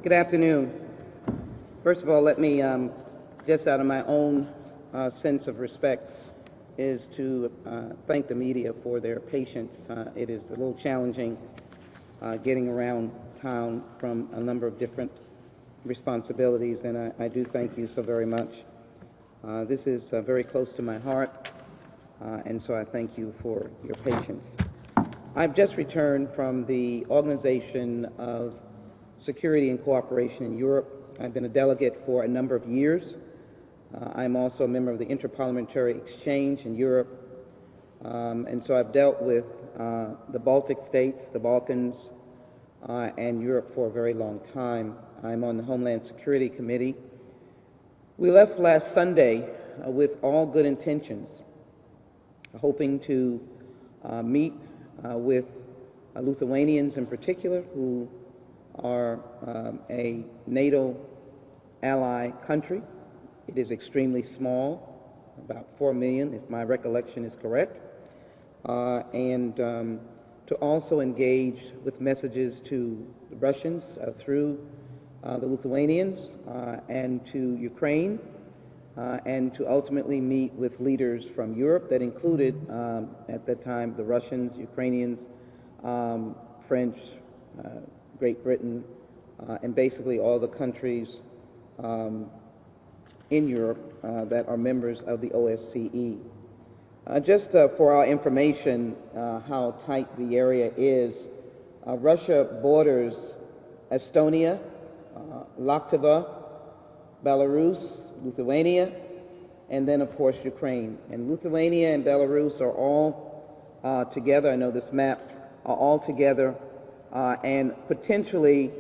Good afternoon. First of all, let me, just out of my own sense of respect, is to thank the media for their patience. It is a little challenging getting around town from a number of different responsibilities, and I do thank you so very much. This is very close to my heart, and so I thank you for your patience. I've just returned from the Organization of Security and Cooperation in Europe. I've been a delegate for a number of years. I'm also a member of the Interparliamentary Exchange in Europe, and so I've dealt with the Baltic states, the Balkans, and Europe for a very long time. I'm on the Homeland Security Committee. We left last Sunday with all good intentions, hoping to meet with Lithuanians in particular, who are a NATO ally country. It is extremely small, about 4 million, if my recollection is correct, and to also engage with messages to the Russians through the Lithuanians and to Ukraine, and to ultimately meet with leaders from Europe that included, at that time, the Russians, Ukrainians, French, Great Britain, and basically all the countries in Europe that are members of the OSCE. Just for our information, how tight the area is, Russia borders Estonia, Latvia, Belarus, Lithuania, and then of course Ukraine. And Lithuania and Belarus are all together, I know this map, are all together and potentially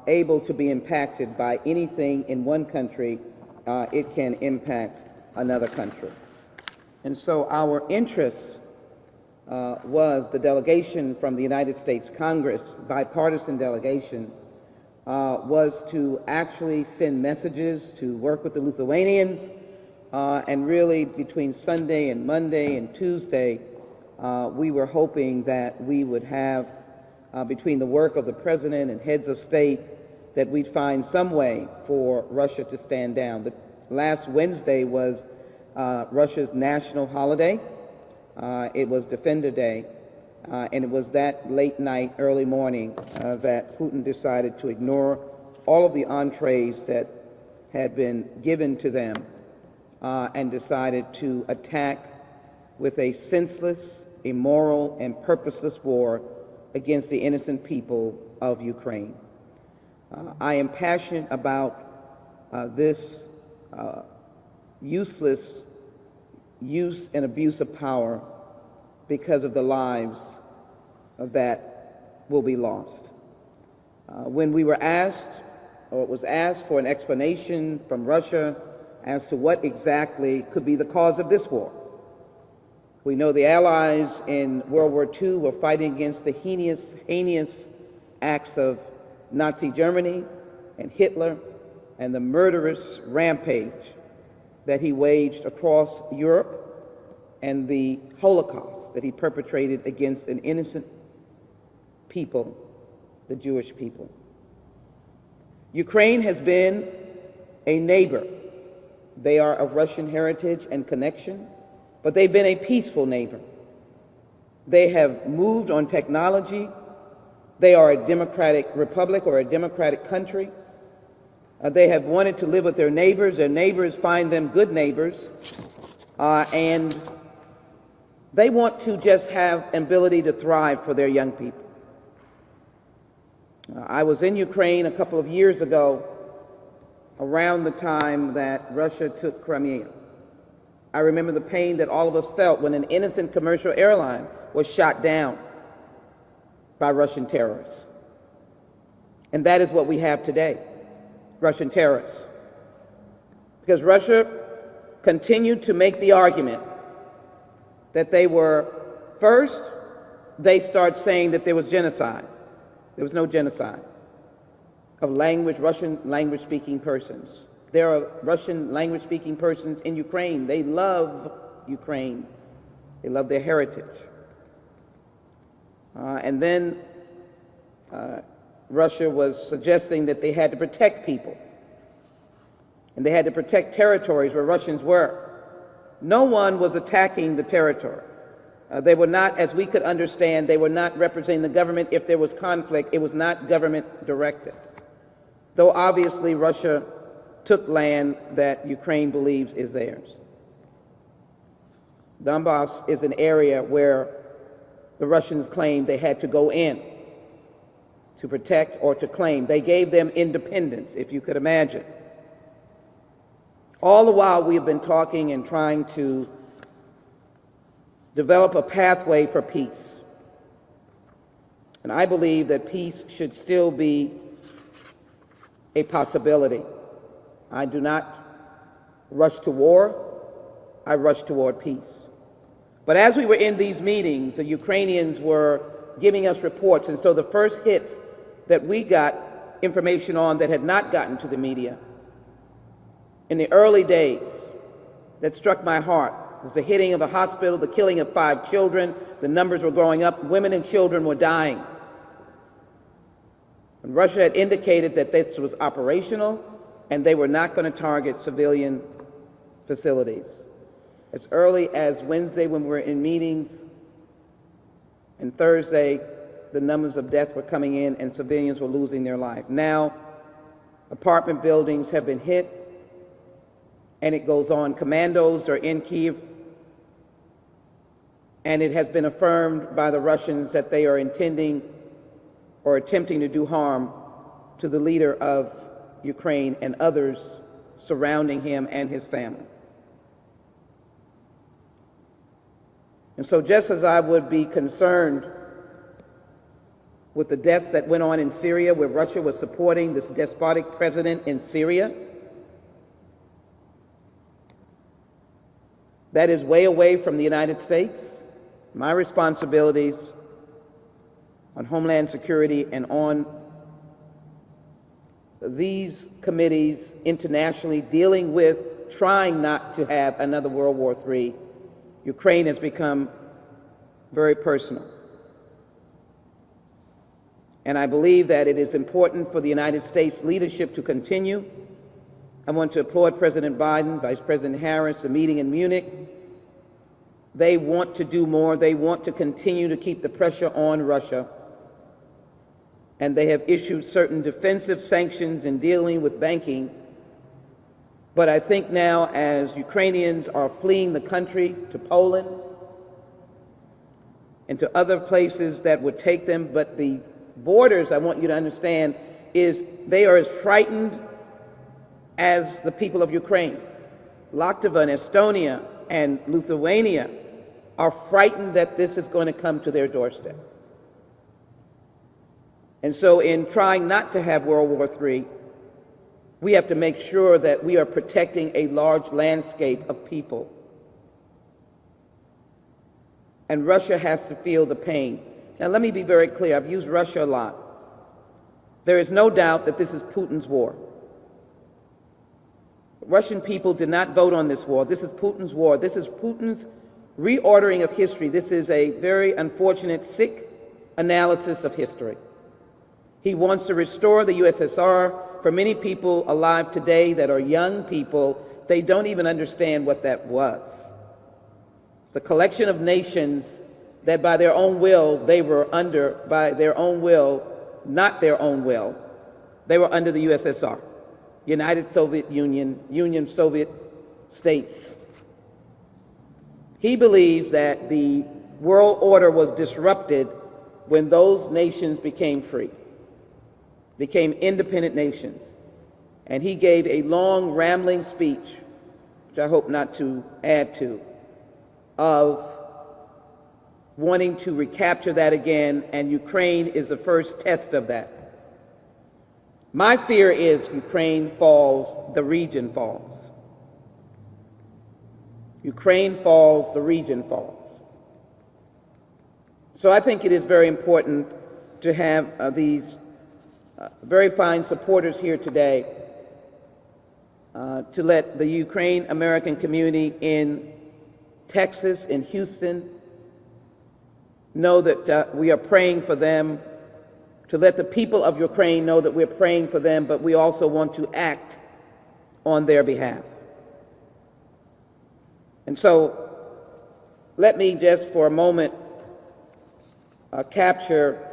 able to be impacted by anything in one country. It can impact another country. And so our interest was the delegation from the United States Congress, bipartisan delegation, was to actually send messages to work with the Lithuanians, and really between Sunday and Monday and Tuesday, we were hoping that we would have, between the work of the President and heads of state, that we'd find some way for Russia to stand down. The last Wednesday was Russia's national holiday. It was Defender Day. And it was that late night, early morning, that Putin decided to ignore all of the entrees that had been given to them and decided to attack with a senseless, immoral, and purposeless war against the innocent people of Ukraine. I am passionate about this useless use and abuse of power because of the lives that will be lost. When we were asked, or it was asked for an explanation from Russia as to what exactly could be the cause of this war. We know the Allies in World War II were fighting against the heinous acts of Nazi Germany and Hitler and the murderous rampage that he waged across Europe and the Holocaust that he perpetrated against an innocent people, the Jewish people. Ukraine has been a neighbor. They are of Russian heritage and connection, but they've been a peaceful neighbor. They have moved on technology. They are a democratic republic or a democratic country. They have wanted to live with their neighbors. Their neighbors find them good neighbors, and they want to just have an ability to thrive for their young people. I was in Ukraine a couple of years ago, around the time that Russia took Crimea. I remember the pain that all of us felt when an innocent commercial airline was shot down by Russian terrorists. And that is what we have today, Russian terrorists. Because Russia continued to make the argument that they were, first, they start saying that there was genocide. There was no genocide of Russian language-speaking persons. There are Russian language-speaking persons in Ukraine. They love Ukraine. They love their heritage. And then Russia was suggesting that they had to protect people, and they had to protect territories where Russians were. No one was attacking the territory. They were not, as we could understand, they were not representing the government. If there was conflict, it was not government directed. Though obviously Russia took land that Ukraine believes is theirs. Donbass is an area where the Russians claimed they had to go in to protect or to claim. They gave them independence, if you could imagine. All the while we have been talking and trying to develop a pathway for peace. And I believe that peace should still be a possibility. I do not rush to war. I rush toward peace. But as we were in these meetings, the Ukrainians were giving us reports, and so the first hits that we got information on that had not gotten to the media in the early days that struck my heart was the hitting of a hospital, the killing of 5 children. The numbers were going up. Women and children were dying. And Russia had indicated that this was operational and they were not going to target civilian facilities. As early as Wednesday when we were in meetings, and Thursday, the numbers of deaths were coming in and civilians were losing their life. Now, apartment buildings have been hit, and it goes on. Commandos are in Kyiv, and it has been affirmed by the Russians that they are intending or attempting to do harm to the leader of Ukraine and others surrounding him and his family. And so just as I would be concerned with the deaths that went on in Syria, where Russia was supporting this despotic president in Syria, that is way away from the United States. My responsibilities on Homeland Security and on these committees internationally dealing with trying not to have another World War III, Ukraine has become very personal. And I believe that it is important for the United States leadership to continue. I want to applaud President Biden, Vice President Harris, the meeting in Munich. They want to do more. They want to continue to keep the pressure on Russia. And they have issued certain defensive sanctions in dealing with banking. But I think now, as Ukrainians are fleeing the country to Poland and to other places that would take them, but the borders, I want you to understand, is they are as frightened as the people of Ukraine. Latvia and Estonia and Lithuania are frightened that this is going to come to their doorstep. And so in trying not to have World War III, we have to make sure that we are protecting a large landscape of people. And Russia has to feel the pain. Now let me be very clear. I've used Russia a lot. There is no doubt that this is Putin's war. Russian people did not vote on this war. This is Putin's war. This is Putin's reordering of history. This is a very unfortunate, sick analysis of history. He wants to restore the USSR. For many people alive today that are young people, they don't even understand what that was. It's a collection of nations that by their own will, they were under, by their own will, not their own will, they were under the USSR, United Soviet Union, Union Soviet States. He believes that the world order was disrupted when those nations became free, became independent nations. And he gave a long, rambling speech, which I hope not to add to, of wanting to recapture that again, and Ukraine is the first test of that. My fear is Ukraine falls, the region falls. Ukraine falls, the region falls. So I think it is very important to have these very fine supporters here today to let the Ukraine American community in Texas, in Houston, know that we are praying for them to let the people of Ukraine know that we're praying for them, but we also want to act on their behalf. And so let me just for a moment capture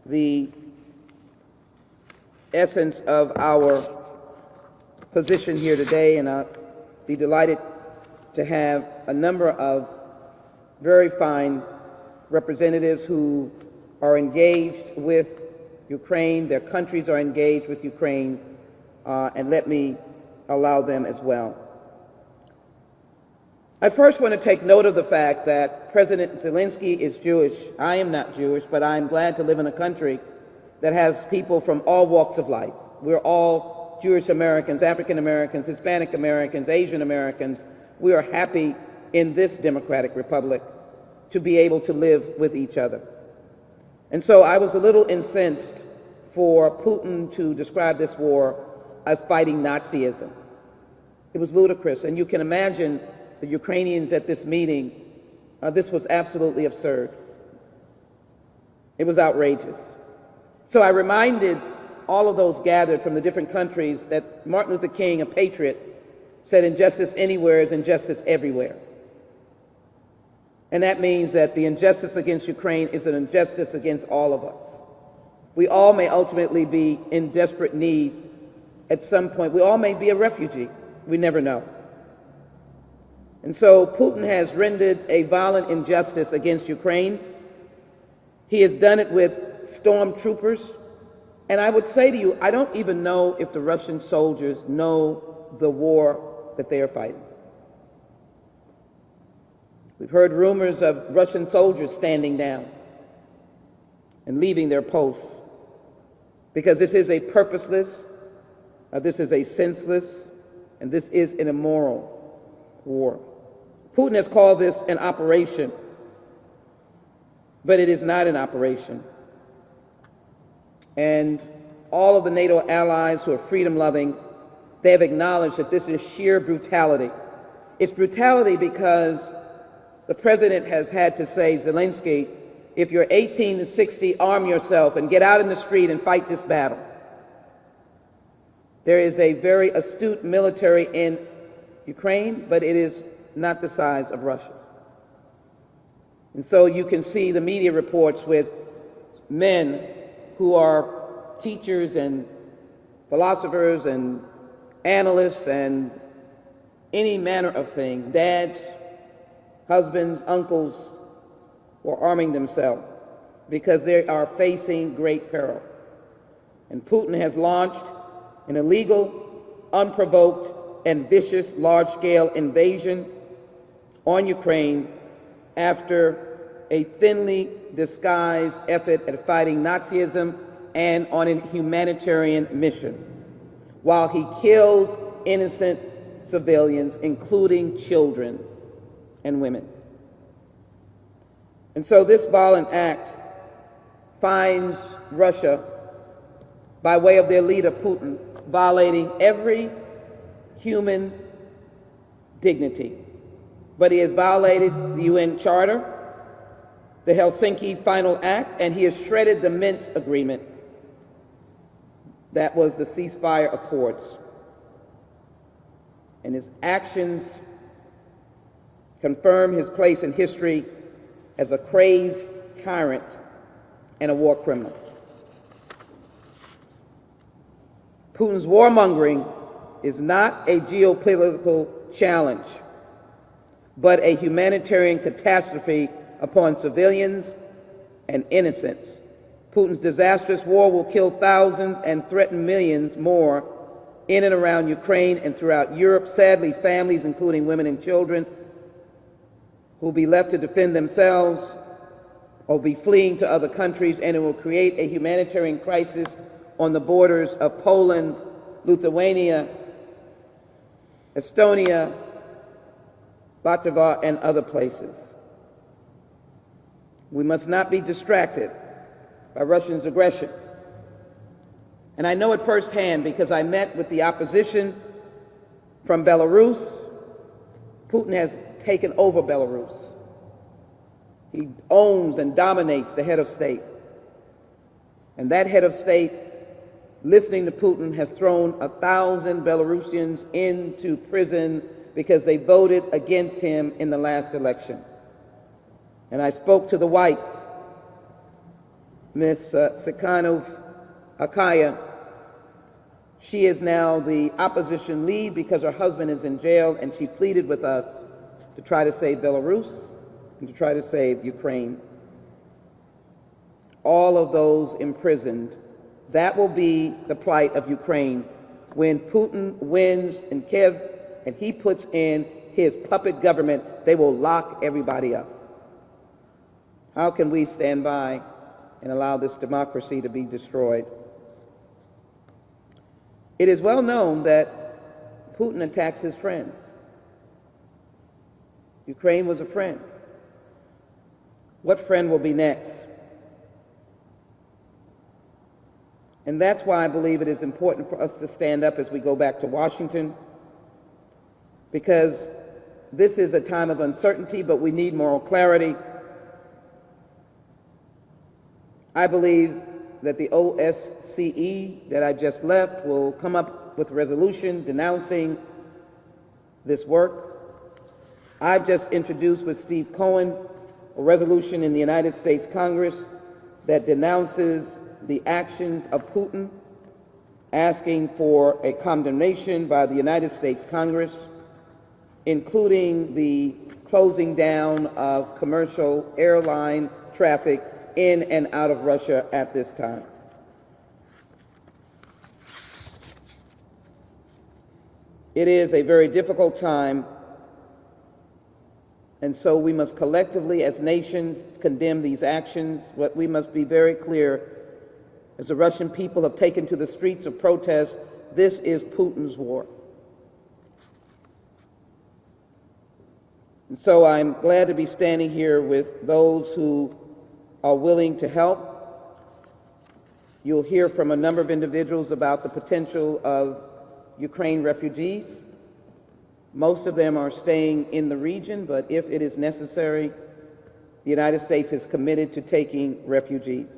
the essence of our position here today, and I'll be delighted to have a number of very fine representatives who are engaged with Ukraine, their countries are engaged with Ukraine, and let me allow them as well. I first want to take note of the fact that President Zelensky is Jewish. I am not Jewish, but I'm glad to live in a country that has people from all walks of life. We're all Jewish Americans, African Americans, Hispanic Americans, Asian Americans. We are happy in this democratic republic to be able to live with each other. And so I was a little incensed for Putin to describe this war as fighting Nazism. It was ludicrous, and you can imagine the Ukrainians at this meeting. This was absolutely absurd. It was outrageous. So I reminded all of those gathered from the different countries that Martin Luther King, a patriot, said injustice anywhere is injustice everywhere. And that means that the injustice against Ukraine is an injustice against all of us. We all may ultimately be in desperate need at some point. We all may be a refugee. We never know. And so Putin has rendered a violent injustice against Ukraine. He has done it with stormtroopers. And I would say to you, I don't even know if the Russian soldiers know the war that they are fighting. We've heard rumors of Russian soldiers standing down and leaving their posts because this is a purposeless, this is a senseless, and this is an immoral war. Putin has called this an operation, but it is not an operation. And all of the NATO allies who are freedom-loving, they have acknowledged that this is sheer brutality. It's brutality because the president has had to say, Zelensky, if you're 18 to 60, arm yourself and get out in the street and fight this battle. There is a very astute military in Ukraine, but it is not the size of Russia. And so you can see the media reports with men who are teachers and philosophers and analysts and any manner of things, dads, husbands, uncles, who are arming themselves because they are facing great peril. And Putin has launched an illegal, unprovoked, and vicious large-scale invasion on Ukraine after a thinly disguised effort at fighting Nazism and on a humanitarian mission, while he kills innocent civilians, including children and women. And so this violent act finds Russia, by way of their leader Putin, violating every human dignity. But he has violated the UN Charter, the Helsinki Final Act, and he has shredded the Minsk Agreement. That was the ceasefire accords. And his actions confirm his place in history as a crazed tyrant and a war criminal. Putin's warmongering is not a geopolitical challenge, but a humanitarian catastrophe upon civilians and innocents. Putin's disastrous war will kill thousands and threaten millions more in and around Ukraine and throughout Europe. Sadly, families, including women and children, will be left to defend themselves or be fleeing to other countries, and it will create a humanitarian crisis on the borders of Poland, Lithuania, Estonia, Latvia, and other places. We must not be distracted by Russia's aggression. And I know it firsthand because I met with the opposition from Belarus. Putin has taken over Belarus. He owns and dominates the head of state. And that head of state, listening to Putin, has thrown 1,000 Belarusians into prison because they voted against him in the last election. And I spoke to the wife, Ms. Akaya. She is now the opposition lead because her husband is in jail, and she pleaded with us to try to save Belarus and to try to save Ukraine. All of those imprisoned, that will be the plight of Ukraine. When Putin wins in Kiev and he puts in his puppet government, they will lock everybody up. How can we stand by and allow this democracy to be destroyed? It is well known that Putin attacks his friends. Ukraine was a friend. What friend will be next? And that's why I believe it is important for us to stand up as we go back to Washington, because this is a time of uncertainty, but we need moral clarity. I believe that the OSCE that I just left will come up with a resolution denouncing this work. I've just introduced with Steve Cohen a resolution in the United States Congress that denounces the actions of Putin, asking for a condemnation by the United States Congress, including the closing down of commercial airline traffic in and out of Russia at this time. It is a very difficult time, and so we must collectively as nations condemn these actions. But we must be very clear, as the Russian people have taken to the streets of protest, this is Putin's war. And so I'm glad to be standing here with those who are willing to help. You'll hear from a number of individuals about the potential of Ukraine refugees. Most of them are staying in the region, but if it is necessary, the United States is committed to taking refugees.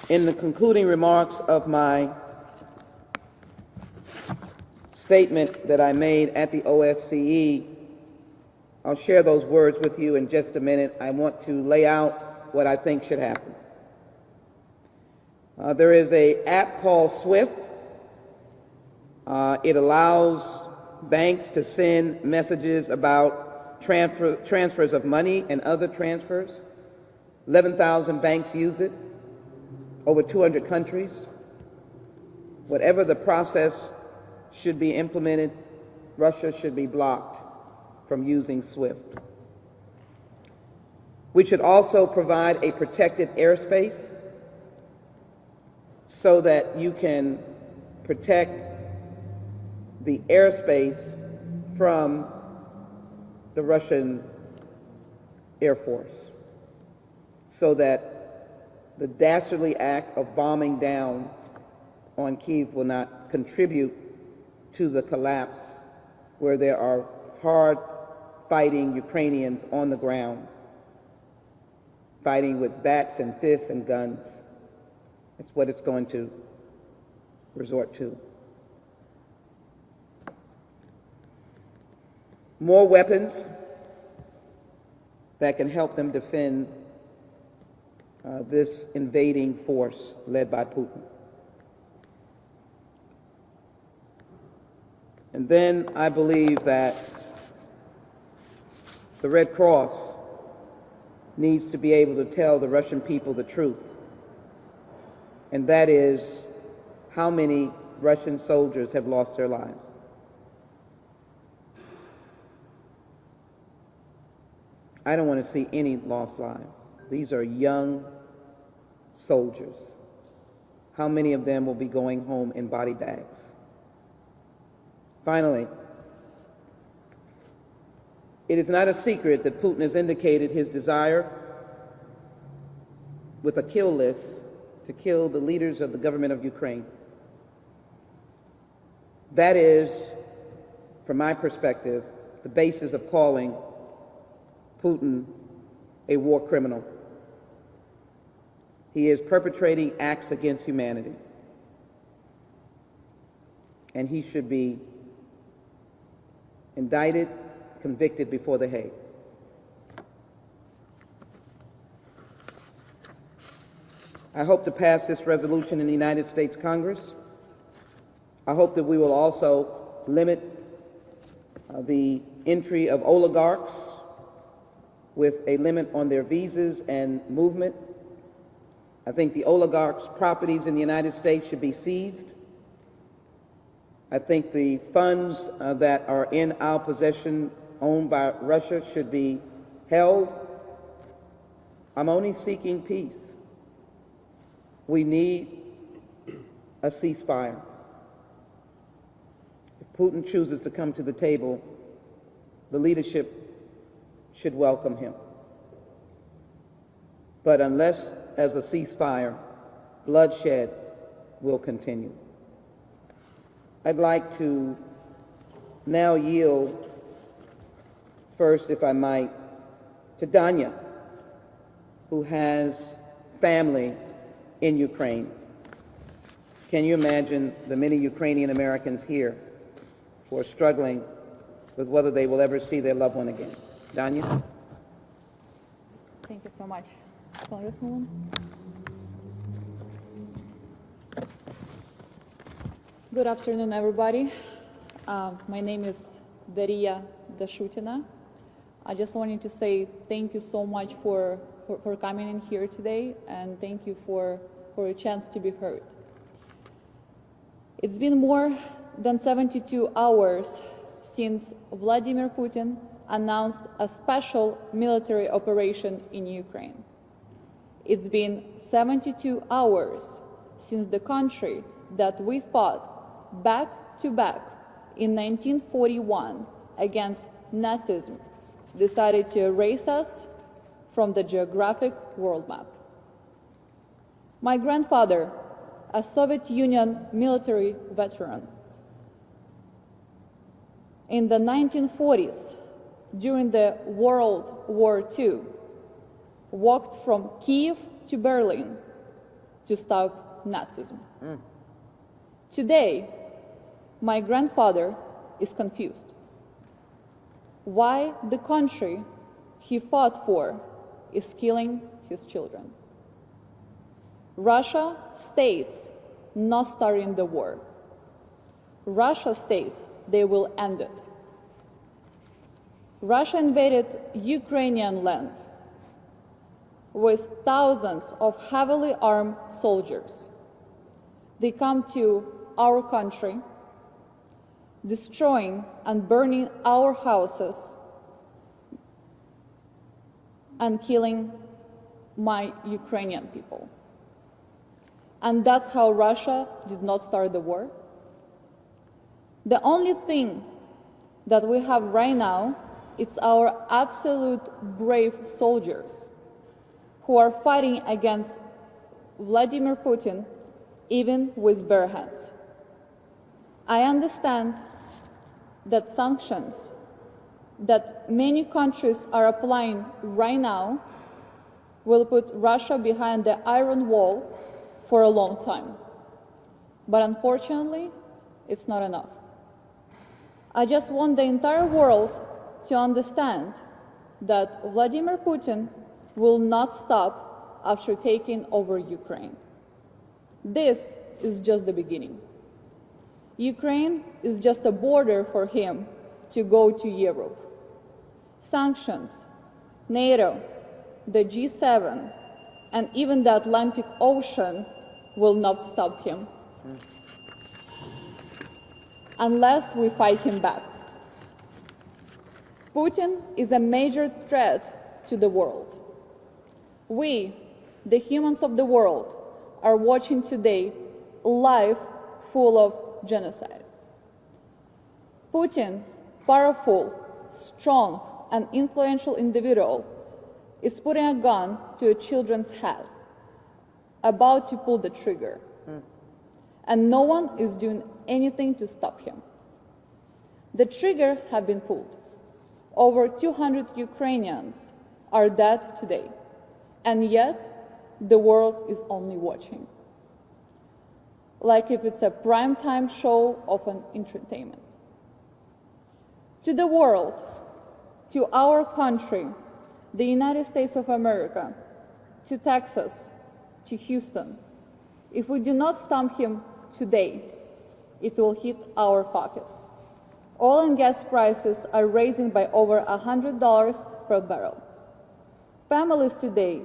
In the concluding remarks of my statement that I made at the OSCE, I'll share those words with you in just a minute. I want to lay out what I think should happen. There is an app called SWIFT. It allows banks to send messages about transfers of money and other transfers. 11,000 banks use it, over 200 countries. Whatever the process should be implemented, Russia should be blocked from using SWIFT. We should also provide a protected airspace so that you can protect the airspace from the Russian Air Force, so that the dastardly act of bombing down on Kyiv will not contribute to the collapse, where there are hard-fighting Ukrainians on the ground, fighting with bats and fists and guns. That's what it's going to resort to. More weapons that can help them defend this invading force led by Putin. And then I believe that the Red Cross needs to be able to tell the Russian people the truth, and that is how many Russian soldiers have lost their lives. I don't want to see any lost lives. These are young soldiers. How many of them will be going home in body bags? Finally, it is not a secret that Putin has indicated his desire with a kill list to kill the leaders of the government of Ukraine. That is, from my perspective, the basis of calling Putin a war criminal. He is perpetrating acts against humanity, and he should be indicted, convicted before the Hague. I hope to pass this resolution in the United States Congress. I hope that we will also limit the entry of oligarchs with a limit on their visas and movement. I think the oligarchs' properties in the United States should be seized. I think the funds that are in our possession owned by Russia should be held. I'm only seeking peace. We need a ceasefire. If Putin chooses to come to the table, the leadership should welcome him. But unless there's a ceasefire, bloodshed will continue. I'd like to now yield first, if I might, to Danya, who has family in Ukraine. Can you imagine the many Ukrainian Americans here who are struggling with whether they will ever see their loved one again? Danya? Thank you so much, Congresswoman. Good afternoon, everybody. My name is Daria Dashutina. I just wanted to say thank you so much for coming in here today, and thank you for a chance to be heard. It's been more than 72 hours since Vladimir Putin announced a special military operation in Ukraine. It's been 72 hours since the country that we fought back to back in 1941 against Nazism decided to erase us from the geographic world map. My grandfather, a Soviet Union military veteran, in the 1940s, during the World War II, walked from Kiev to Berlin to stop Nazism. Today, my grandfather is confused. Why the country he fought for is killing his children? Russia states not starting the war. Russia states they will end it. Russia invaded Ukrainian land with thousands of heavily armed soldiers. They come to our country, destroying and burning our houses and killing my Ukrainian people. And that's how Russia did not start the war. The only thing that we have right now is our absolute brave soldiers who are fighting against Vladimir Putin even with bare hands. I understand that sanctions that many countries are applying right now will put Russia behind the iron wall for a long time. But unfortunately, it's not enough. I just want the entire world to understand that Vladimir Putin will not stop after taking over Ukraine. This is just the beginning. Ukraine is just a border for him to go to Europe. Sanctions, NATO, the G7, and even the Atlantic Ocean will not stop him unless we fight him back. Putin is a major threat to the world. We, the humans of the world, are watching today a life full of genocide. Putin, powerful, strong, and influential individual, is putting a gun to a children's head, about to pull the trigger. And no one is doing anything to stop him. The trigger has been pulled. Over 200 Ukrainians are dead today, and yet the world is only watching, like if it's a primetime show of an entertainment. To the world, to our country, the United States of America, to Texas, to Houston, if we do not stop him today, it will hit our pockets. Oil and gas prices are rising by over $100 per barrel. Families today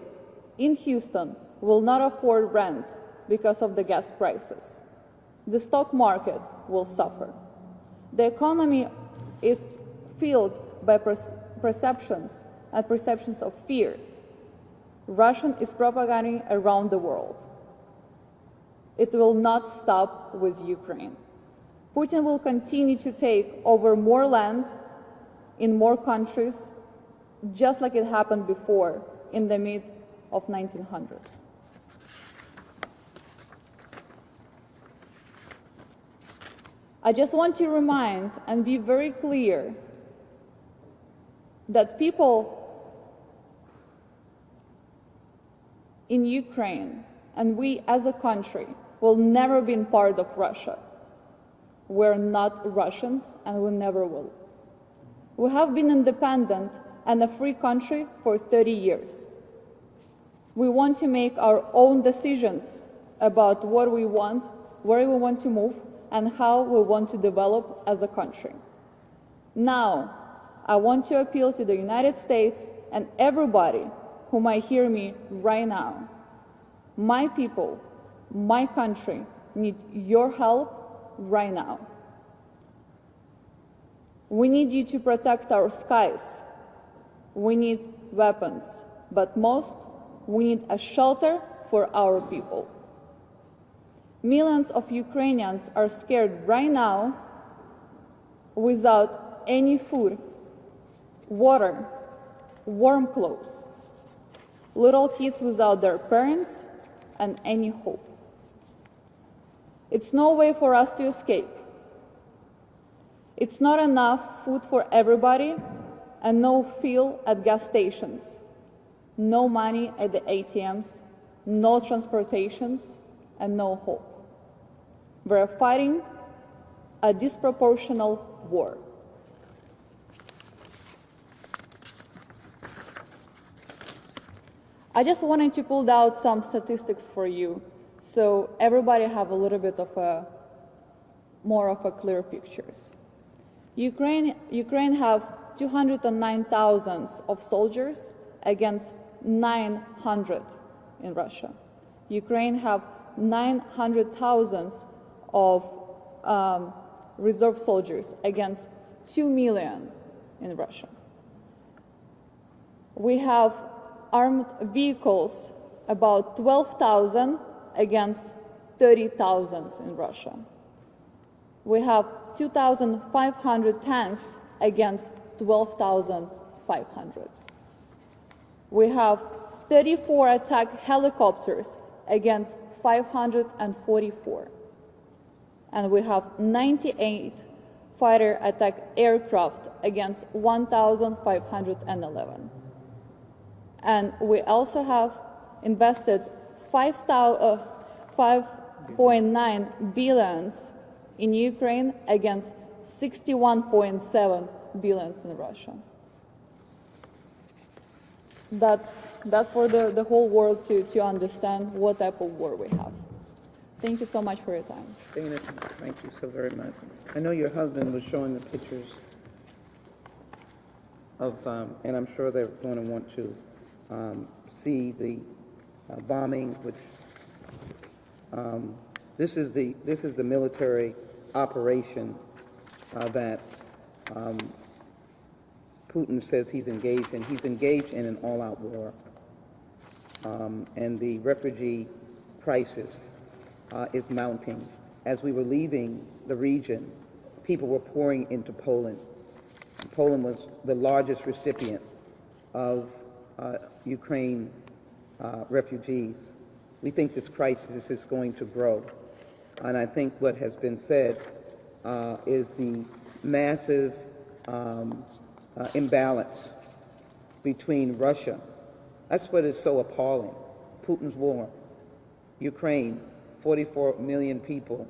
in Houston will not afford rent because of the gas prices. The stock market will suffer. The economy is filled by perceptions of fear. Russia is propagating around the world. It will not stop with Ukraine. Putin will continue to take over more land in more countries, just like it happened before in the mid of 1900s. I just want to remind and be very clear that people in Ukraine and we as a country will never be part of Russia. We're not Russians and we never will. We have been independent and a free country for 30 years. We want to make our own decisions about what we want, where we want to move, and how we want to develop as a country. Now, I want to appeal to the United States and everybody who might hear me right now. My people, my country need your help right now. We need you to protect our skies. We need weapons, but most, we need a shelter for our people. Millions of Ukrainians are scared right now without any food, water, warm clothes. Little kids without their parents and any hope. It's no way for us to escape. It's not enough food for everybody and no fuel at gas stations, no money at the ATMs, no transportations, and no hope. We're fighting a disproportional war. I just wanted to pull out some statistics for you so everybody have a little bit of more of a clear pictures. Ukraine have 209,000 of soldiers against 900 in Russia. Ukraine have 900,000 of reserve soldiers against 2 million in Russia. We have armed vehicles about 12,000 against 30,000 in Russia. We have 2,500 tanks against 12,500. We have 34 attack helicopters against 544. And we have 98 fighter attack aircraft against 1,511. And we also have invested 5.9 billion in Ukraine against 61.7 billion in Russia. That's for the whole world to understand what type of war we have. Thank you so much for your time. Dana, thank you so very much. I know your husband was showing the pictures of, and I'm sure they're going to want to see the bombing, which this is the military operation that Putin says he's engaged in. He's engaged in an all-out war, and the refugee crisis is mounting. As we were leaving the region, people were pouring into Poland. Poland was the largest recipient of Ukraine refugees. We think this crisis is going to grow. And I think what has been said is the massive imbalance between Russia. That's what is so appalling. Putin's war, Ukraine, 44 million people,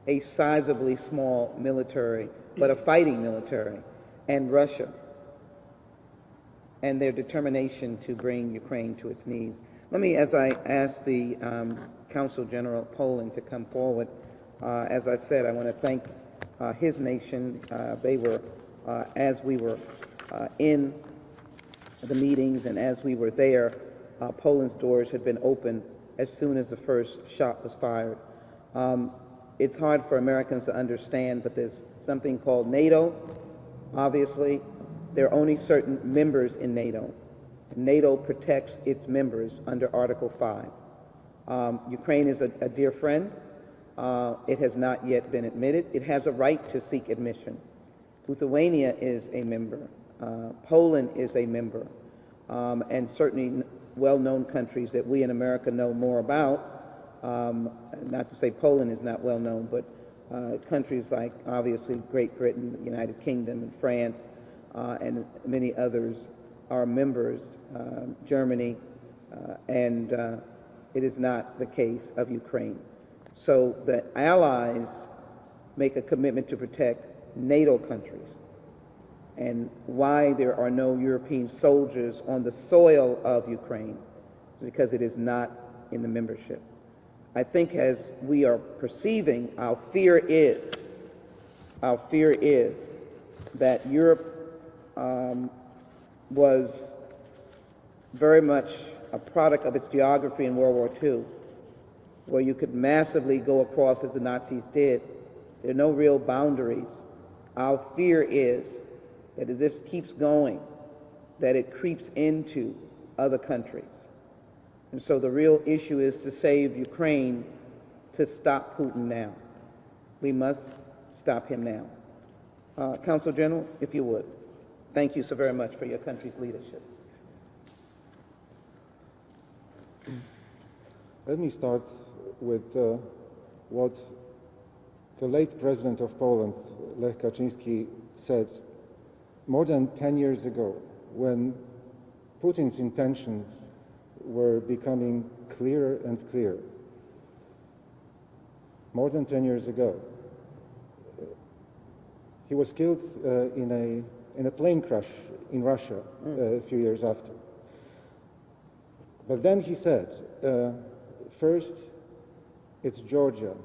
a sizably small military, but a fighting military, and Russia, and their determination to bring Ukraine to its knees. Let me, as I ask the Consul General Poland to come forward, as I said, I want to thank his nation. They were, as we were in the meetings and as we were there, Poland's doors had been opened as soon as the first shot was fired. It's hard for Americans to understand, but there's something called NATO. Obviously, there are only certain members in NATO. NATO protects its members under Article 5. Ukraine is a dear friend. It has not yet been admitted. It has a right to seek admission. Lithuania is a member. Poland is a member. And certainly well-known countries that we in America know more about. Not to say Poland is not well-known, but countries like, obviously, Great Britain, the United Kingdom, and France, and many others are members, Germany, and it is not the case of Ukraine. So the allies make a commitment to protect NATO countries. And why there are no European soldiers on the soil of Ukraine is because it is not in the membership. I think as we are perceiving, our fear is that Europe was very much a product of its geography in World War II, where you could massively go across as the Nazis did. There are no real boundaries. Our fear is that if this keeps going, that it creeps into other countries. And so the real issue is to save Ukraine, to stop Putin now. We must stop him now. Consul General, if you would. Thank you so very much for your country's leadership. Let me start with what the late President of Poland, Lech Kaczynski, said more than 10 years ago, when Putin's intentions were becoming clearer and clearer. More than 10 years ago. He was killed in a plane crash in Russia a few years after. But then he said, first it's Georgia,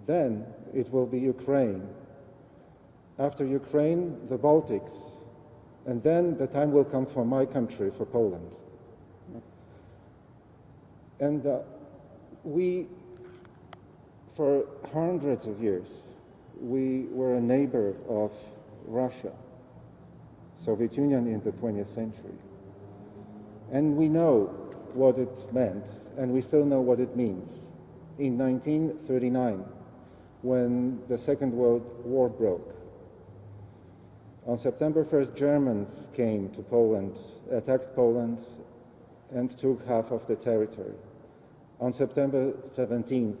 then it will be Ukraine, after Ukraine, the Baltics, and then the time will come for my country, for Poland. And we, for hundreds of years, we were a neighbor of Russia, Soviet Union in the 20th century. And we know what it meant, and we still know what it means. In 1939, when the Second World War broke, on September 1st, Germans came to Poland, attacked Poland, and took half of the territory. On September 17th,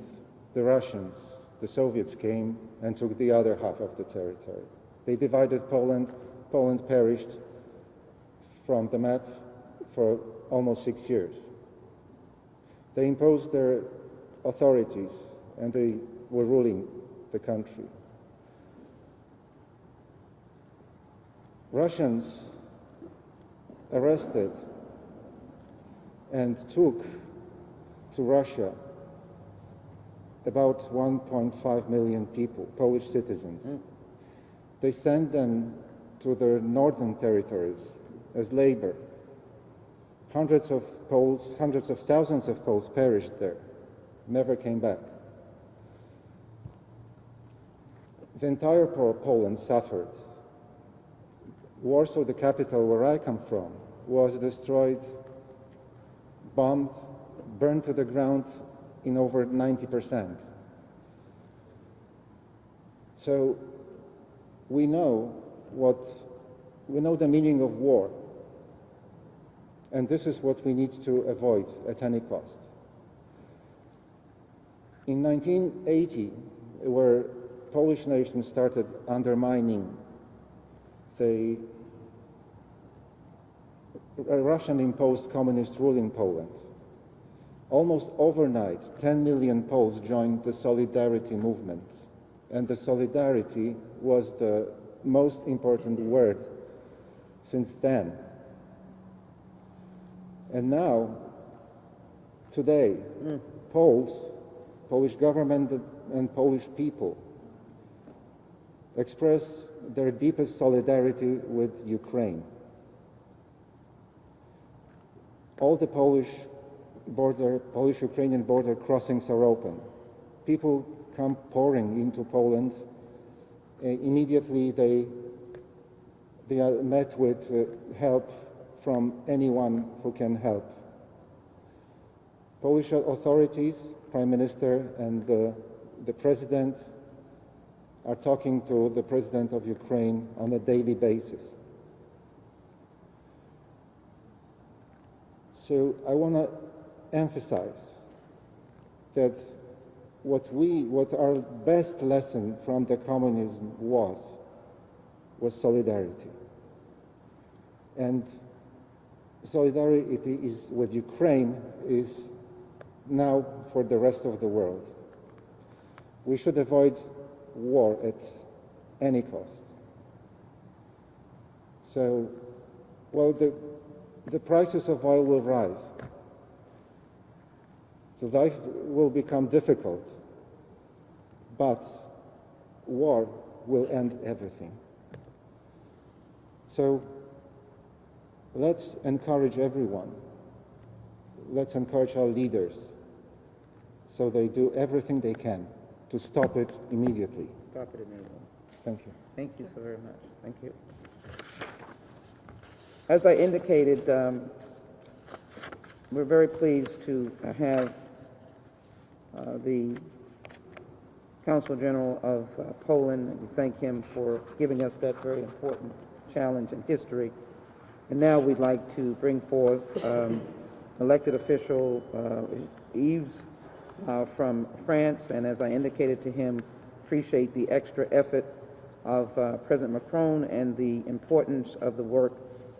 the Russians, the Soviets, came and took the other half of the territory. They divided Poland. Poland perished from the map for almost 6 years. They imposed their authorities, and they were ruling the country. Russians arrested and took to Russia about 1.5 million people, Polish citizens. They sent them to their northern territories as labor. Hundreds of Poles, hundreds of thousands of Poles perished there, never came back. The entire Poland suffered. Warsaw, the capital where I come from, was destroyed, bombed, burned to the ground in over 90%. So we know the meaning of war, and this is what we need to avoid at any cost. In 1980, where Polish nation started undermining the Russian-imposed communist rule in Poland, Almost overnight, 10 million Poles joined the Solidarity movement, and the solidarity was the most important word since then. And now, today, Poles, Polish government and Polish people express their deepest solidarity with Ukraine. All the Polish-Ukrainian border crossings are open. People come pouring into Poland. Immediately they are met with help from anyone who can help. Polish authorities, Prime Minister and the President are talking to the President of Ukraine on a daily basis. So I want to emphasize that what our best lesson from the communism was solidarity. And solidarity is with Ukraine is now for the rest of the world. We should avoid war at any cost. So, well, the prices of oil will rise. The life will become difficult, but war will end everything. So let's encourage everyone. Let's encourage our leaders so they do everything they can to stop it immediately. Stop it immediately. Thank you. Thank you so very much. Thank you. As I indicated, we're very pleased to have the Consul General of Poland, and we thank him for giving us that very important challenge in history. And now we'd like to bring forth elected official Yves from France, and as I indicated to him, appreciate the extra effort of President Macron and the importance of the work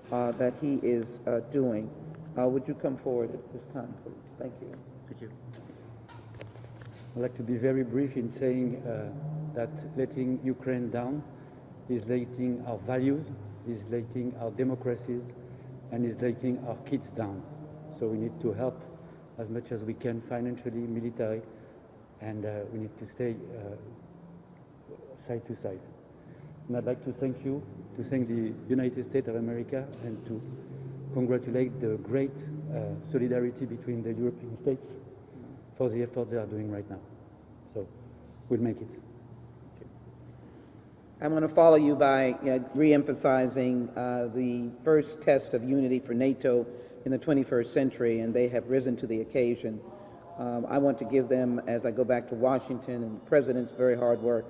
that he is doing. Would you come forward at this time, please? Thank you. Thank you. I'd like to be very brief in saying that letting Ukraine down is letting our values, is letting our democracies, and is letting our kids down. So we need to help as much as we can financially, military, and we need to stay side to side. And I'd like to thank you, to thank the United States of America, and to congratulate the great solidarity between the European states for the efforts they are doing right now. So we'll make it. I'm going to follow you by re-emphasizing the first test of unity for NATO in the 21st century, and they have risen to the occasion. I want to give them, as I go back to Washington and the President's very hard work,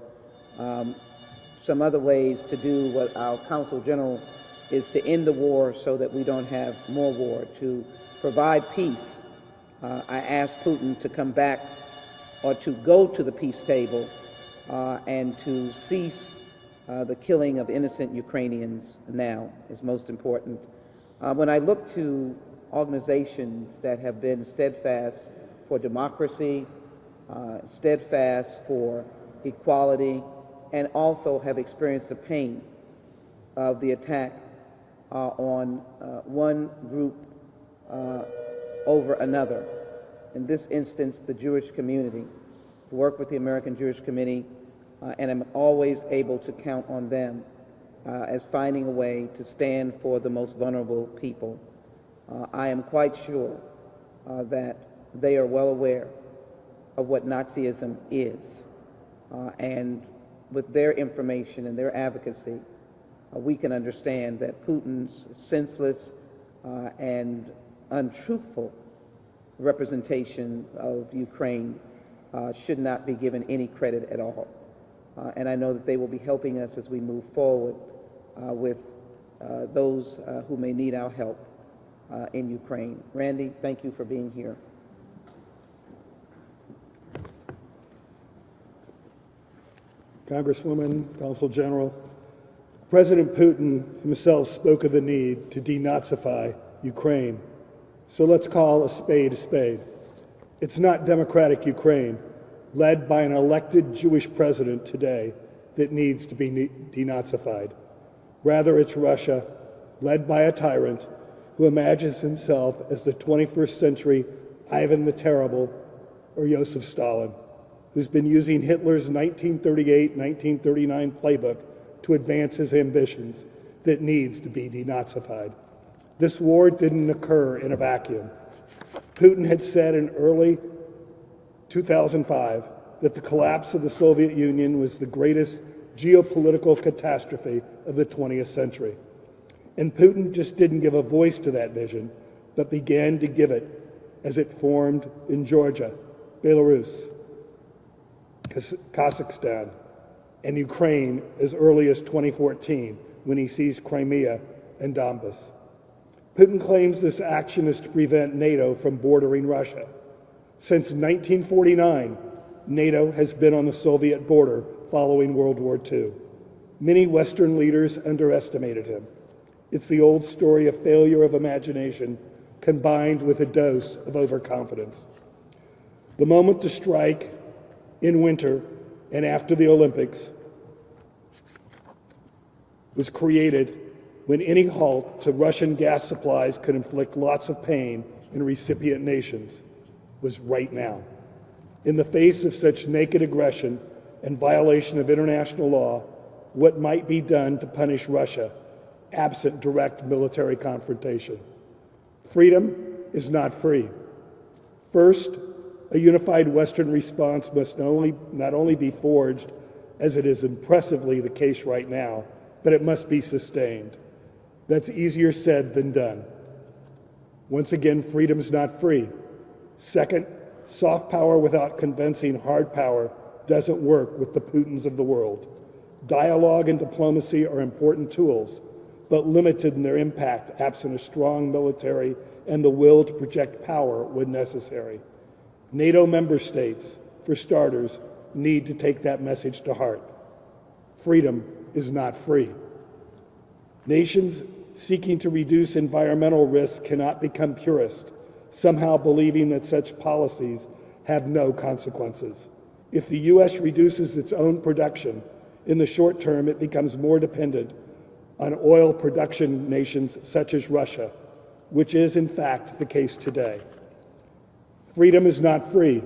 some other ways to do what our Consul General is to end the war so that we don't have more war, to provide peace. I asked Putin to come back or to go to the peace table and to cease the killing of innocent Ukrainians now is most important. When I look to organizations that have been steadfast for democracy, steadfast for equality, and also have experienced the pain of the attack on one group over another. In this instance, the Jewish community. To work with the American Jewish Committee, and I'm always able to count on them as finding a way to stand for the most vulnerable people. I am quite sure that they are well aware of what Nazism is, and with their information and their advocacy, we can understand that Putin's senseless and untruthful representation of Ukraine should not be given any credit at all. And I know that they will be helping us as we move forward with those who may need our help in Ukraine. Randy, thank you for being here. Congresswoman, Consul General, President Putin himself spoke of the need to denazify Ukraine. So let's call a spade a spade. It's not democratic Ukraine, led by an elected Jewish president today, that needs to be denazified. Rather, it's Russia, led by a tyrant who imagines himself as the 21st century Ivan the Terrible or Joseph Stalin, who's been using Hitler's 1938-1939 playbook to advance his ambitions, that needs to be denazified. This war didn't occur in a vacuum. Putin had said in early 2005 that the collapse of the Soviet Union was the greatest geopolitical catastrophe of the 20th century. And Putin just didn't give a voice to that vision, but began to give it as it formed in Georgia, Belarus, Kazakhstan, and Ukraine as early as 2014, when he seized Crimea and Donbas. Putin claims this action is to prevent NATO from bordering Russia. Since 1949, NATO has been on the Soviet border following World War II. Many Western leaders underestimated him. It's the old story of failure of imagination combined with a dose of overconfidence. The moment to strike in winter and after the Olympics was created when any halt to Russian gas supplies could inflict lots of pain in recipient nations was right now. In the face of such naked aggression and violation of international law, what might be done to punish Russia, absent direct military confrontation? Freedom is not free. First, a unified Western response must not only be forged, as it is impressively the case right now, but it must be sustained. That's easier said than done. Once again, freedom is not free. Second, soft power without convincing hard power doesn't work with the Putins of the world. Dialogue and diplomacy are important tools, but limited in their impact absent a strong military and the will to project power when necessary. NATO member states, for starters, need to take that message to heart. Freedom is not free. Nations seeking to reduce environmental risks cannot become purist, somehow believing that such policies have no consequences. If the U.S. reduces its own production, in the short term it becomes more dependent on oil production nations such as Russia, which is in fact the case today. Freedom is not free.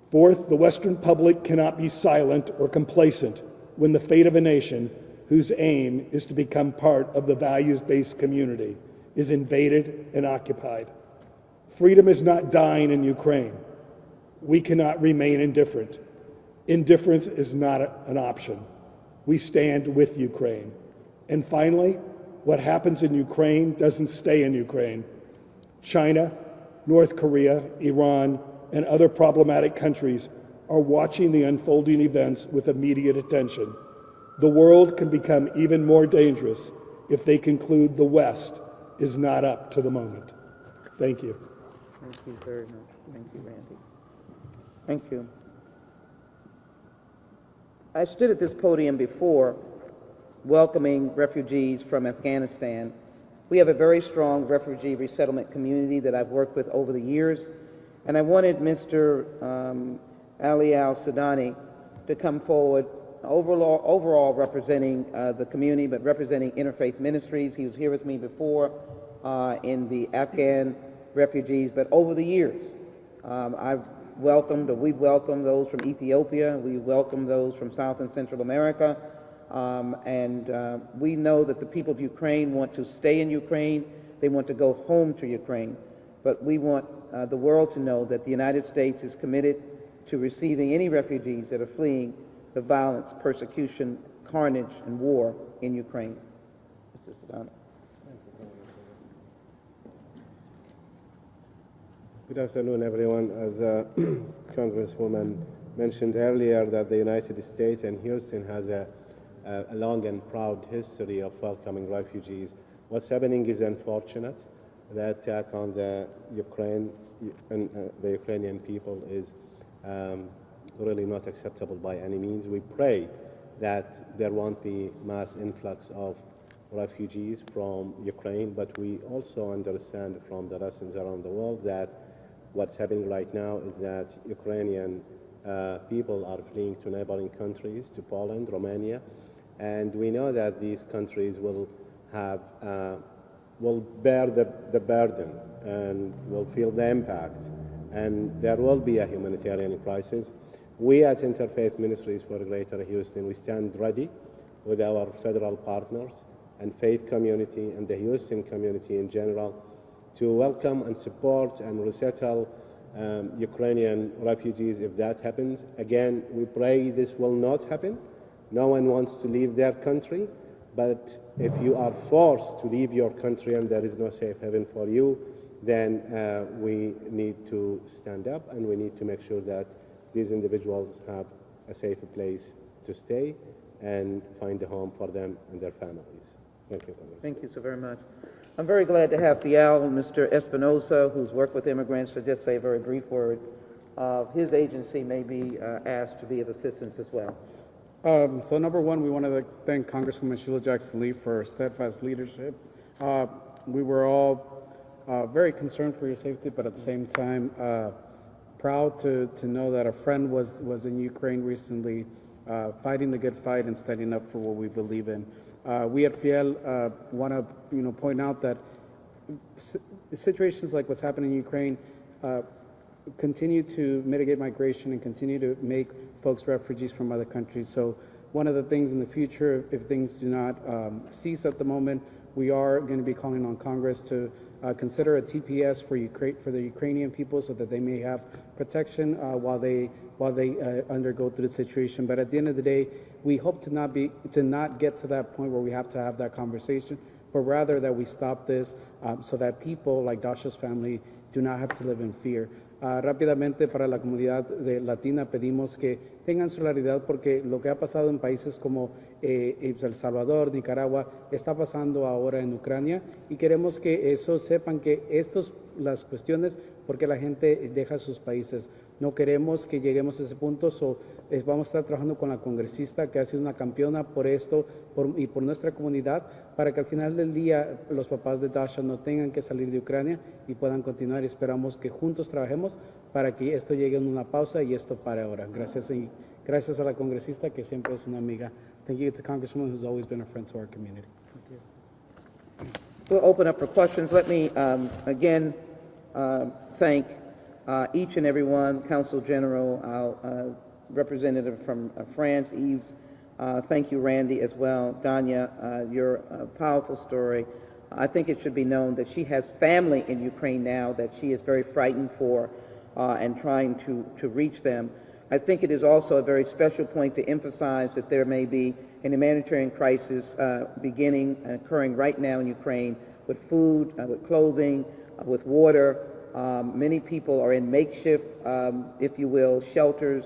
Fourth, the Western public cannot be silent or complacent when the fate of a nation whose aim is to become part of the values-based community is invaded and occupied. Freedom is not dying in Ukraine. We cannot remain indifferent. Indifference is not an option. We stand with Ukraine. And finally, what happens in Ukraine doesn't stay in Ukraine. China, North Korea, Iran, and other problematic countries are watching the unfolding events with immediate attention. The world can become even more dangerous if they conclude the West is not up to the moment. Thank you. Thank you very much. Thank you, Randy. Thank you. I stood at this podium before welcoming refugees from Afghanistan. We have a very strong refugee resettlement community that I've worked with over the years, and I wanted Mr. Ali al-Sudani to come forward, overall representing the community, but representing Interfaith Ministries. He was here with me before in the Afghan refugees, but over the years, we've welcomed those from Ethiopia, we welcomed those from South and Central America, and we know that the people of Ukraine want to stay in Ukraine, they want to go home to Ukraine, but we want the world to know that the United States is committed to receiving any refugees that are fleeing the violence, persecution, carnage, and war in Ukraine. Mr. Sudani. Good afternoon, everyone. As Congresswoman mentioned earlier, that the United States and Houston has a long and proud history of welcoming refugees. What's happening is unfortunate. The attack on the Ukraine and the Ukrainian people is really not acceptable by any means. We pray that there won't be mass influx of refugees from Ukraine, but we also understand from the lessons around the world that What's happening right now is that Ukrainian people are fleeing to neighboring countries, to Poland, Romania, and we know that these countries will bear the burden and will feel the impact, and there will be a humanitarian crisis. We at Interfaith Ministries for Greater Houston, we stand ready with our federal partners and faith community and the Houston community in general to welcome and support and resettle Ukrainian refugees if that happens. Again, we pray this will not happen. No one wants to leave their country, but if you are forced to leave your country and there is no safe haven for you, then we need to stand up and we need to make sure that these individuals have a safe place to stay and find a home for them and their families. Thank you. Thank you so very much. I'm very glad to have Fial, Mr. Espinosa, who's worked with immigrants, to just say a very brief word. His agency may be asked to be of assistance as well. So number one, we want to thank Congresswoman Sheila Jackson Lee for her steadfast leadership. We were all very concerned for your safety, but at the same time, proud to know that a friend was in Ukraine recently, fighting the good fight and standing up for what we believe in. We at Fiel want to point out that situations like what's happening in Ukraine continue to mitigate migration and continue to make folks refugees from other countries. So one of the things in the future, if things do not cease at the moment, we are going to be calling on Congress to consider a TPS for the Ukrainian people so that they may have protection while they undergo through the situation. But at the end of the day, we hope to not get to that point where we have to have that conversation, but rather that we stop this so that people like Dasha's family do not have to live in fear. Rápidamente, para la comunidad latina pedimos que tengan solidaridad porque lo que ha pasado en países como El Salvador, Nicaragua, está pasando ahora en Ucrania, y queremos que eso sepan que las cuestiones porque la gente deja sus países. No queremos que lleguemos a ese punto, vamos a estar trabajando con la congresista que ha sido una campeona por esto y por nuestra comunidad, para que al final del día los papás de Dasha no tengan que salir de Ucrania y puedan continuar. Esperamos que juntos trabajemos para que esto llegue a una pausa y esto pare ahora. Gracias a la congresista que siempre es una amiga. Thank you to Congresswoman who's always been a friend to our community. Thank you. We'll open up for questions. Let me again thank each and every one, Consul General, our representative from France, Yves. Thank you, Randy, as well. Danya, your powerful story. I think it should be known that she has family in Ukraine now that she is very frightened for and trying to reach them. I think it is also a very special point to emphasize that there may be an humanitarian crisis beginning and occurring right now in Ukraine with food, with clothing, with water. Many people are in makeshift, if you will, shelters.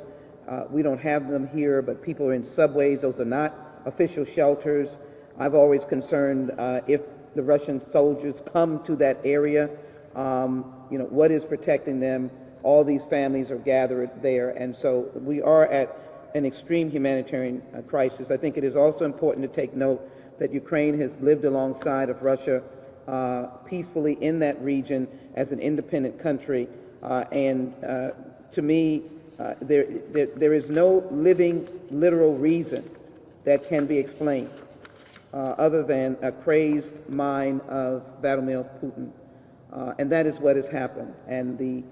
We don't have them here, but people are in subways. Those are not official shelters. I've always concerned if the Russian soldiers come to that area, what is protecting them? All these families are gathered there, and so we are at an extreme humanitarian crisis. I think it is also important to take note that Ukraine has lived alongside of Russia peacefully in that region as an independent country, and to me, there is no living, literal reason that can be explained other than a crazed mind of Vladimir Putin, and that is what has happened. And the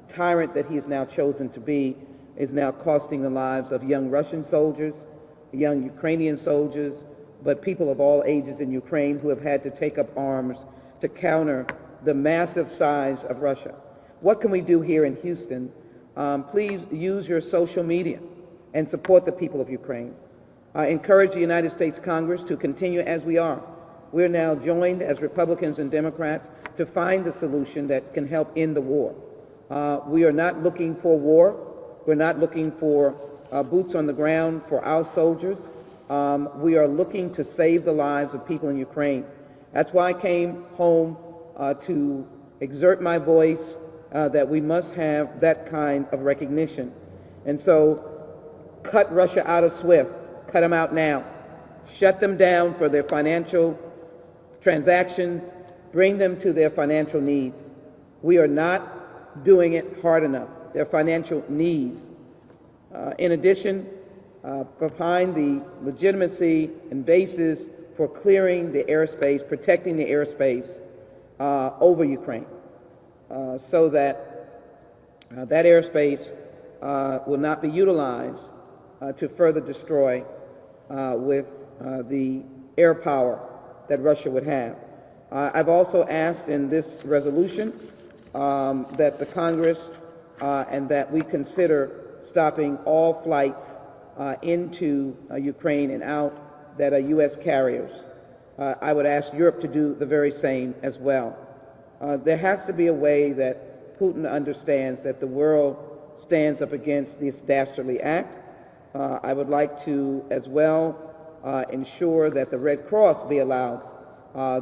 tyrant that he has now chosen to be is now costing the lives of young Russian soldiers, young Ukrainian soldiers, but people of all ages in Ukraine who have had to take up arms to counter the massive size of Russia. What can we do here in Houston? Please use your social media and support the people of Ukraine. Encourage the United States Congress to continue as we are. We're now joined as Republicans and Democrats to find the solution that can help end the war. We are not looking for war. We're not looking for boots on the ground for our soldiers. We are looking to save the lives of people in Ukraine. That's why I came home to exert my voice that we must have that kind of recognition. And so cut Russia out of SWIFT. Cut them out now. Shut them down for their financial transactions. Bring them to their financial needs. We are not doing it hard enough, their financial needs. In addition, behind the legitimacy and basis for clearing the airspace, protecting the airspace over Ukraine, so that that airspace will not be utilized to further destroy with the air power that Russia would have. I've also asked in this resolution that the Congress and that we consider stopping all flights into Ukraine and out that are U.S. carriers. I would ask Europe to do the very same as well. There has to be a way that Putin understands that the world stands up against this dastardly act. I would like to as well ensure that the Red Cross be allowed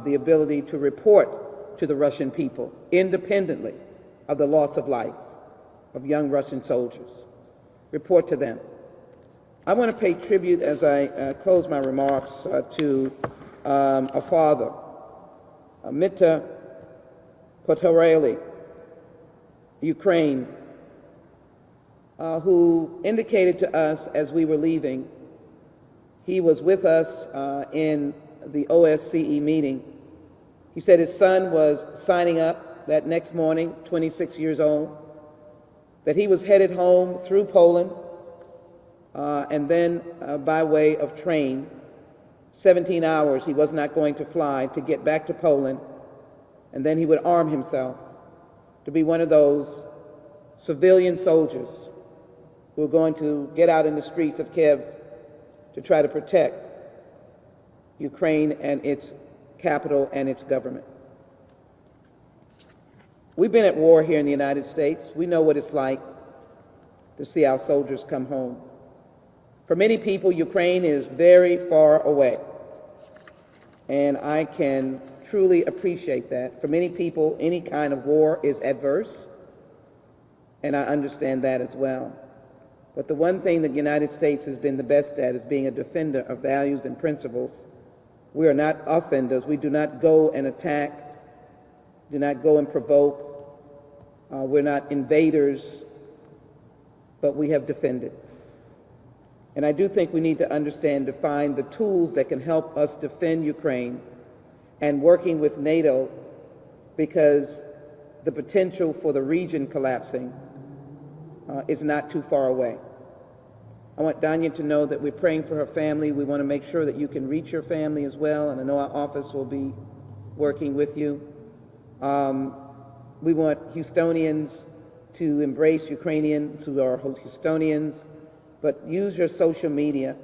the ability to report to the Russian people independently of the loss of life of young Russian soldiers. Report to them. I want to pay tribute as I close my remarks to a father, Mita Potoreli, Ukraine, who indicated to us as we were leaving, he was with us in the OSCE meeting. He said his son was signing up that next morning, 26 years old, that he was headed home through Poland and then by way of train, 17 hours he was not going to fly to get back to Poland, and then he would arm himself to be one of those civilian soldiers who are going to get out in the streets of Kiev to try to protect Ukraine and its capital and its government. We've been at war here in the United States. We know what it's like to see our soldiers come home. For many people, Ukraine is very far away, and I can truly appreciate that. For many people, any kind of war is adverse, and I understand that as well. But the one thing that the United States has been the best at is being a defender of values and principles. We are not offenders. We do not go and attack, do not go and provoke. We're not invaders, but we have defended. And I do think we need to understand, to find the tools that can help us defend Ukraine, and working with NATO, because the potential for the region collapsing is not too far away. I want Danya to know that we're praying for her family. We want to make sure that you can reach your family as well, and I know our office will be working with you. We want Houstonians to embrace Ukrainians who are Houstonians, but use your social media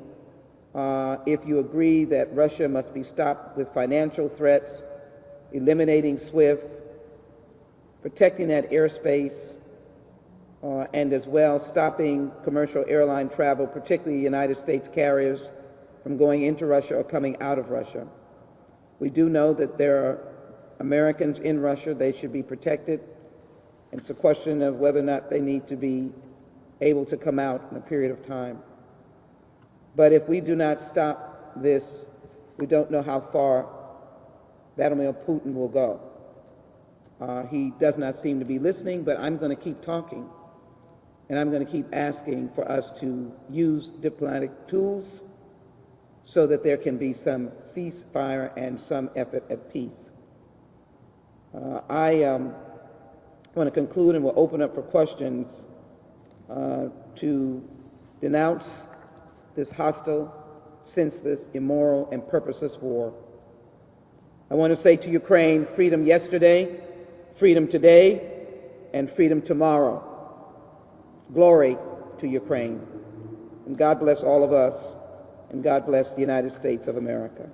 if you agree that Russia must be stopped with financial threats, eliminating SWIFT, protecting that airspace, and as well stopping commercial airline travel, particularly United States carriers, from going into Russia or coming out of Russia. We do know that there are Americans in Russia. They should be protected. It's a question of whether or not they need to be able to come out in a period of time. But if we do not stop this, we don't know how far Vladimir Putin will go. He does not seem to be listening, but I'm going to keep talking, and I'm going to keep asking for us to use diplomatic tools so that there can be some ceasefire and some effort at peace. I want to conclude, and we'll open up for questions, to denounce this hostile, senseless, immoral, and purposeless war. I want to say to Ukraine, freedom yesterday, freedom today, and freedom tomorrow. Glory to Ukraine. And God bless all of us, and God bless the United States of America.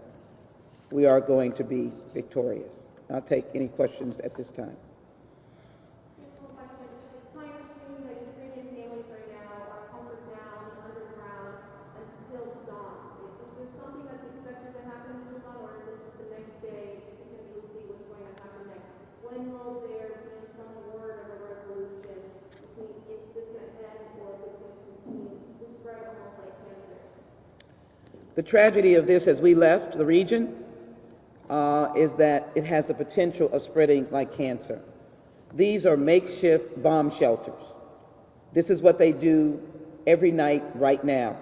We are going to be victorious. I'll take any questions at this time. The tragedy of this as we left the region is that it has the potential of spreading like cancer. These are makeshift bomb shelters. This is what they do every night right now.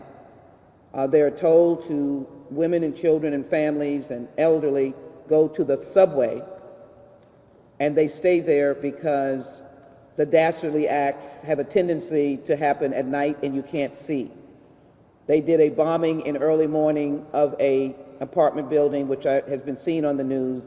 They're told to women and children and families and elderly, go to the subway, and they stay there because the dastardly acts have a tendency to happen at night and you can't see. They did a bombing in early morning of a apartment building, which has been seen on the news,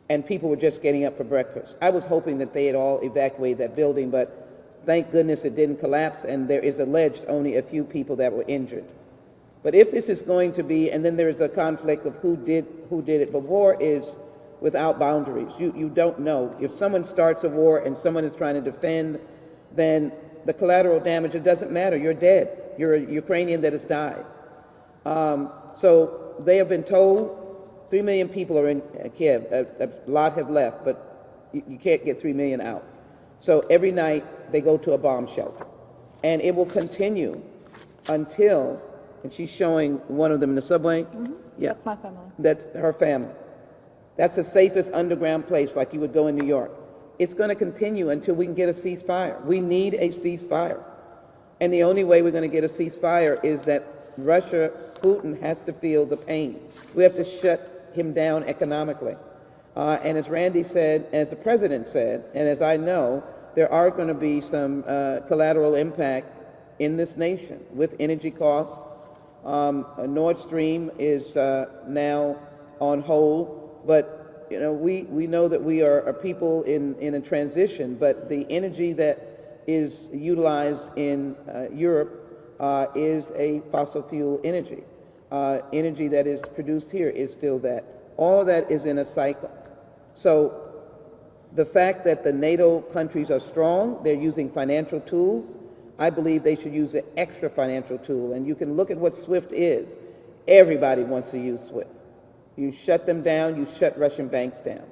and people were just getting up for breakfast. I was hoping that they had all evacuated that building, but thank goodness it didn't collapse, and there is alleged only a few people that were injured. But if this is going to be, and then there is a conflict of who did it, but war is without boundaries. You don't know. If someone starts a war and someone is trying to defend, then the collateral damage, it doesn't matter. You're dead. You're a Ukrainian that has died. So they have been told 3 million people are in Kiev. A lot have left, but you can't get 3 million out. So every night they go to a bomb shelter. And it will continue until, and she's showing one of them in the subway. Mm-hmm. Yeah. That's my family. That's her family. That's the safest underground place, like you would go in New York. It's going to continue until we can get a ceasefire. We need a ceasefire. And the only way we're going to get a ceasefire is that Russia, Putin, has to feel the pain. We have to shut him down economically. And as Randy said, as the president said, and as I know, there are going to be some collateral impact in this nation with energy costs. Nord Stream is now on hold. But you know, we know that we are a people in a transition, but the energy that is utilized in Europe is a fossil fuel energy. Energy that is produced here is still that. All of that is in a cycle. So the fact that the NATO countries are strong, they're using financial tools, I believe they should use an extra financial tool. And you can look at what SWIFT is. Everybody wants to use SWIFT. You shut them down, you shut Russian banks down.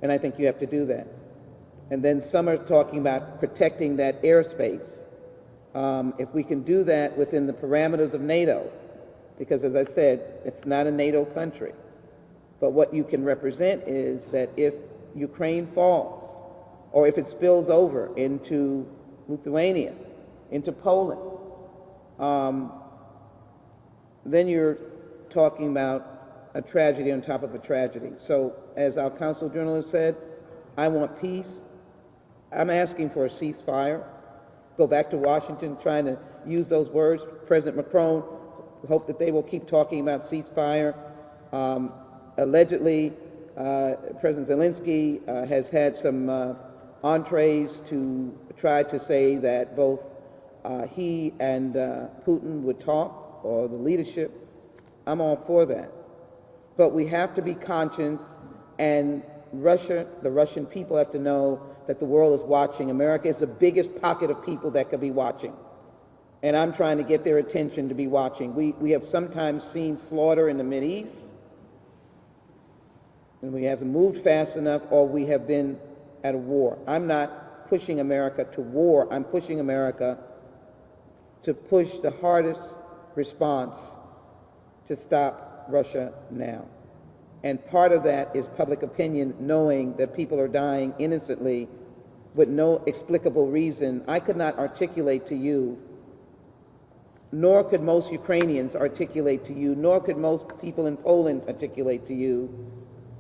And I think you have to do that. And then some are talking about protecting that airspace. If we can do that within the parameters of NATO, because as I said, it's not a NATO country. But what you can represent is that if Ukraine falls, or if it spills over into Lithuania, into Poland, then you're talking about a tragedy on top of a tragedy. So, as our council journalist said, I want peace. I'm asking for a ceasefire. Go back to Washington trying to use those words. President Macron, hope that they will keep talking about ceasefire. Allegedly, President Zelensky has had some entrees to try to say that both he and Putin would talk, or the leadership. I'm all for that. But we have to be conscious, and Russia, the Russian people have to know that the world is watching. America is the biggest pocket of people that could be watching. And I'm trying to get their attention to be watching. We have sometimes seen slaughter in the Mideast, and we haven't moved fast enough, or we have been at a war. I'm not pushing America to war. I'm pushing America to push the hardest response to stop Russia now. And part of that is public opinion, knowing that people are dying innocently with no explicable reason. I could not articulate to you, nor could most Ukrainians articulate to you, nor could most people in Poland articulate to you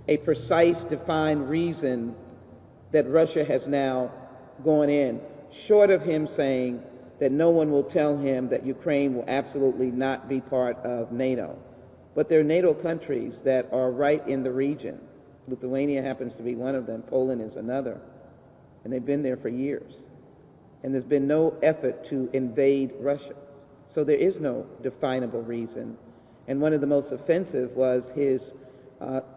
a precise, defined reason that Russia has now gone in, short of him saying that no one will tell him that Ukraine will absolutely not be part of NATO. But there are NATO countries that are right in the region. Lithuania happens to be one of them. Poland is another. And they've been there for years. And there's been no effort to invade Russia. So there is no definable reason. And one of the most offensive was his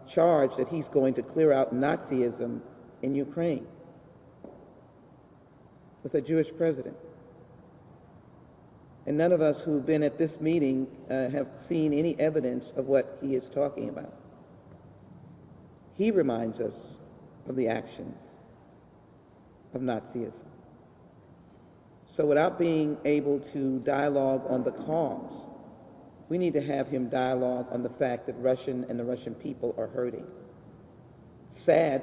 charge that he's going to clear out Nazism in Ukraine with a Jewish president. And none of us who've been at this meeting have seen any evidence of what he is talking about. He reminds us of the actions of Nazism. So without being able to dialogue on the cause, we need to have him dialogue on the fact that Russian and the Russian people are hurting. Sad,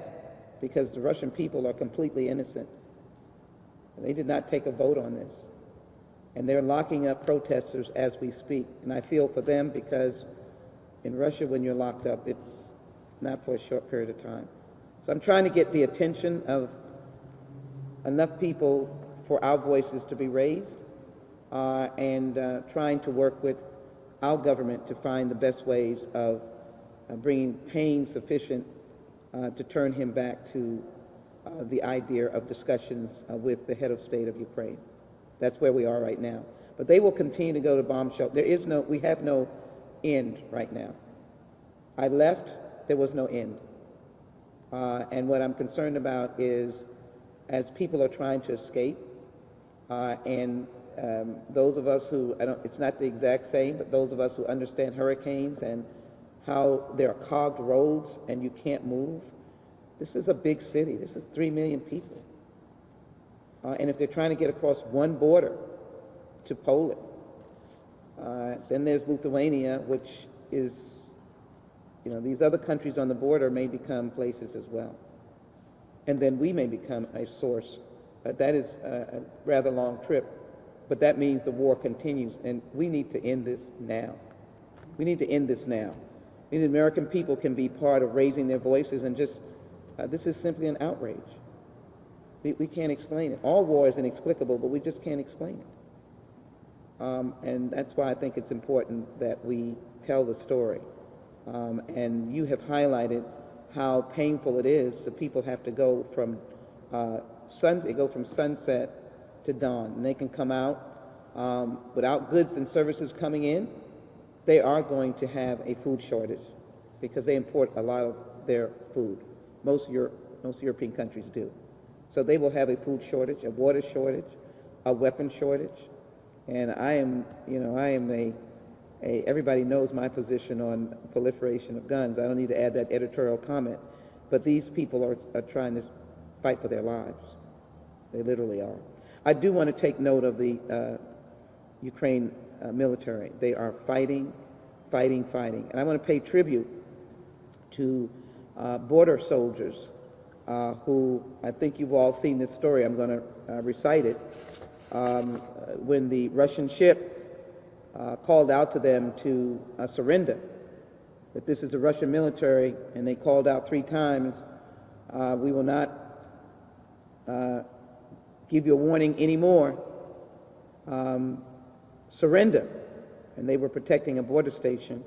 because the Russian people are completely innocent. They did not take a vote on this. And they're locking up protesters as we speak. And I feel for them because in Russia, when you're locked up, it's not for a short period of time. So I'm trying to get the attention of enough people for our voices to be raised, and trying to work with our government to find the best ways of bringing pain sufficient to turn him back to the idea of discussions with the head of state of Ukraine. That's where we are right now. But they will continue to go to bomb shelters. We have no end right now. I left, there was no end. And what I'm concerned about is, as people are trying to escape, and those of us who, it's not the exact same, but those of us who understand hurricanes and how there are clogged roads and you can't move. This is a big city. This is 3 million people. And if they're trying to get across one border to Poland, then there's Lithuania, which is, these other countries on the border may become places as well. And then we may become a source. That is a rather long trip, but that means the war continues, and we need to end this now. We need to end this now. The American people can be part of raising their voices and just, this is simply an outrage. We can't explain it. All war is inexplicable, but we just can't explain it. And that's why I think it's important that we tell the story. And you have highlighted how painful it is that people have to go from sunset to dawn. And they can come out without goods and services coming in. They are going to have a food shortage because they import a lot of their food. Most European countries do. So they will have a food shortage, a water shortage, a weapon shortage. And I am everybody knows my position on proliferation of guns. I don't need to add that editorial comment. But these people are trying to fight for their lives. They literally are. I do want to take note of the Ukraine military. They are fighting. And I want to pay tribute to border soldiers who, I think you've all seen this story. I'm going to recite it. When the Russian ship called out to them to surrender, that this is the Russian military, and they called out 3 times, we will not give you a warning anymore, surrender. And they were protecting a border station.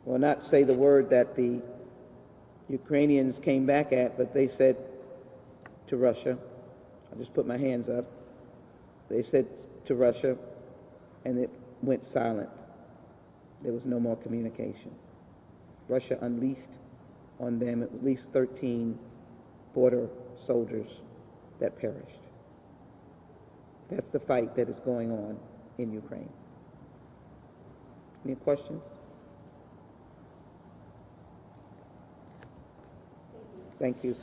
Will not say the word that the Ukrainians came back at, but they said to Russia, I'll just put my hands up, they said to Russia, and it went silent. There was no more communication. Russia unleashed on them at least 13 border soldiers that perished. That's the fight that is going on in Ukraine. Any questions? Thank you.